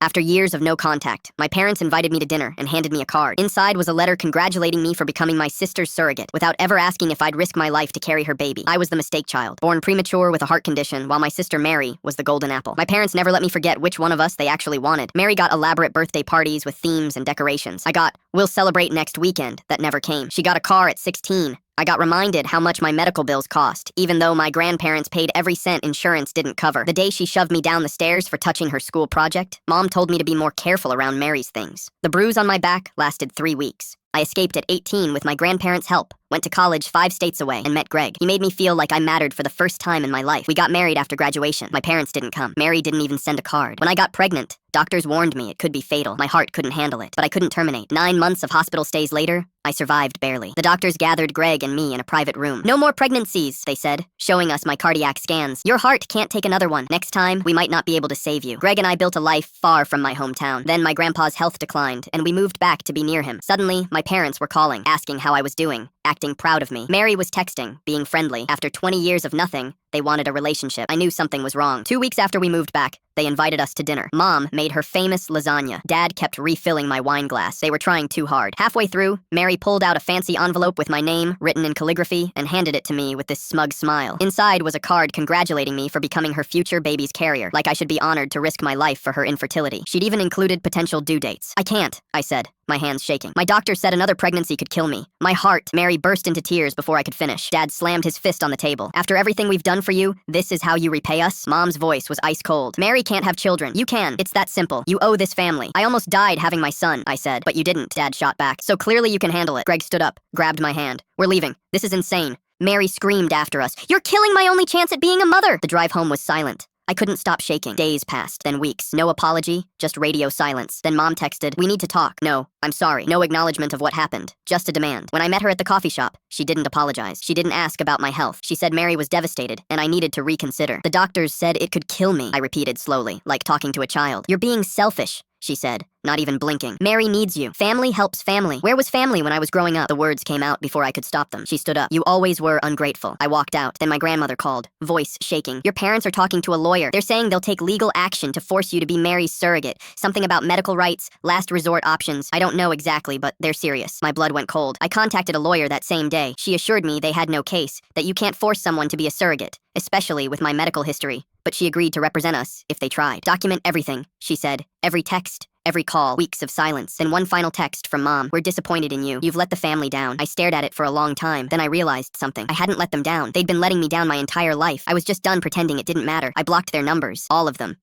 After years of no contact, my parents invited me to dinner and handed me a card. Inside was a letter congratulating me for becoming my sister's surrogate, without ever asking if I'd risk my life to carry her baby. I was the mistake child, born premature with a heart condition, while my sister Mary was the golden apple. My parents never let me forget which one of us they actually wanted. Mary got elaborate birthday parties with themes and decorations. I got, "We'll celebrate next weekend," that never came. She got a car at 16. I got reminded how much my medical bills cost, even though my grandparents paid every cent insurance didn't cover. The day she shoved me down the stairs for touching her school project, Mom told me to be more careful around Mary's things. The bruise on my back lasted 3 weeks. I escaped at 18 with my grandparents' help, went to college 5 states away, and met Greg. He made me feel like I mattered for the first time in my life. We got married after graduation. My parents didn't come. Mary didn't even send a card. When I got pregnant, doctors warned me it could be fatal. My heart couldn't handle it, but I couldn't terminate. 9 months of hospital stays later, I survived barely. The doctors gathered Greg and me in a private room. "No more pregnancies," they said, showing us my cardiac scans. "Your heart can't take another one. Next time, we might not be able to save you." Greg and I built a life far from my hometown. Then my grandpa's health declined, and we moved back to be near him. Suddenly, my parents were calling, asking how I was doing, acting proud of me. Mary was texting, being friendly. After 20 years of nothing, they wanted a relationship. I knew something was wrong. 2 weeks after we moved back, they invited us to dinner. Mom made her famous lasagna. Dad kept refilling my wine glass. They were trying too hard. Halfway through, Mary pulled out a fancy envelope with my name, written in calligraphy, and handed it to me with this smug smile. Inside was a card congratulating me for becoming her future baby's carrier, like I should be honored to risk my life for her infertility. She'd even included potential due dates. "I can't," I said, my hands shaking. "My doctor said another pregnancy could kill me." My heart. Mary burst into tears before I could finish. Dad slammed his fist on the table. "After everything we've done for you, this is how you repay us?" Mom's voice was ice cold. "Mary can't have children. You can. It's that simple. You owe this family." "I almost died having my son," I said. "But you didn't," Dad shot back. "So clearly you can handle it." Greg stood up, grabbed my hand. "We're leaving. This is insane." Mary screamed after us, "You're killing my only chance at being a mother!" The drive home was silent. I couldn't stop shaking. Days passed, then weeks. No apology, just radio silence. Then Mom texted, "We need to talk." "No, I'm sorry." No acknowledgement of what happened, just a demand. When I met her at the coffee shop, she didn't apologize. She didn't ask about my health. She said Mary was devastated, and I needed to reconsider. "The doctors said it could kill me," I repeated slowly, like talking to a child. "You're being selfish," she said, not even blinking. "Mary needs you. Family helps family." Where was family when I was growing up? The words came out before I could stop them. She stood up. "You always were ungrateful." I walked out. Then my grandmother called, voice shaking. "Your parents are talking to a lawyer. They're saying they'll take legal action to force you to be Mary's surrogate. Something about medical rights, last resort options. I don't know exactly, but they're serious." My blood went cold. I contacted a lawyer that same day. She assured me they had no case, that you can't force someone to be a surrogate, especially with my medical history. But she agreed to represent us if they tried. "Document everything," she said. "Every text, every call." Weeks of silence. Then one final text from Mom. "We're disappointed in you. You've let the family down." I stared at it for a long time. Then I realized something. I hadn't let them down. They'd been letting me down my entire life. I was just done pretending it didn't matter. I blocked their numbers. All of them.